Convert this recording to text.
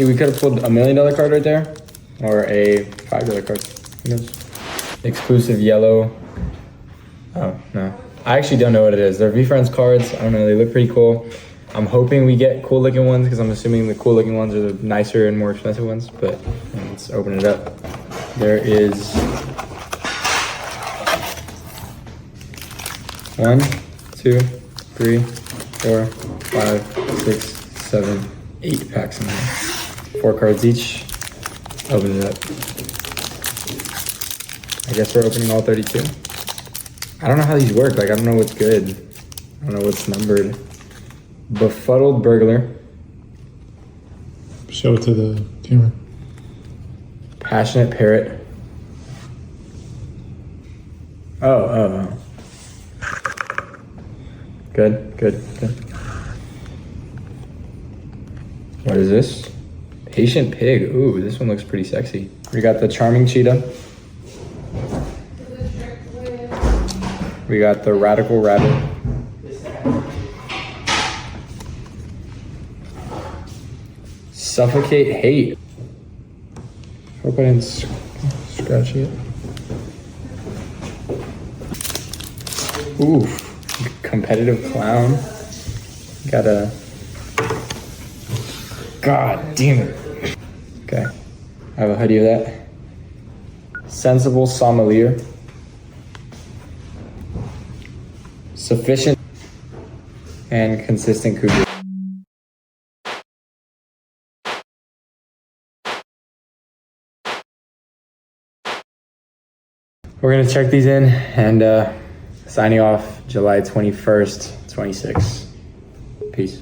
See, we could have pulled $1 million card right there, or a $5 card. Who knows? Exclusive yellow. Oh, no. I actually don't know what it is. They're VeeFriends cards. I don't know, they look pretty cool. I'm hoping we get cool looking ones because I'm assuming the cool looking ones are the nicer and more expensive ones, but let's open it up. There is 1, 2, 3, 4, 5, 6, 7, 8 packs in there. 4 cards each. Open it up. I guess we're opening all 32. I don't know how these work. Like, I don't know what's good. I don't know what's numbered. Befuddled Burglar. Show it to the camera. Passionate Parrot. Oh. Good. What is this? Patient Pig. Ooh, this one looks pretty sexy. We got the Charming Cheetah. We got the Radical Rabbit. Suffocate Hate. Hope I didn't scratch it. Oof. Competitive Clown. Got a... God damn it. Okay. I have a hoodie of that. Sensible Sommelier. Sufficient and Consistent Cougar. We're gonna check these in and signing off July 21st, 26. Peace.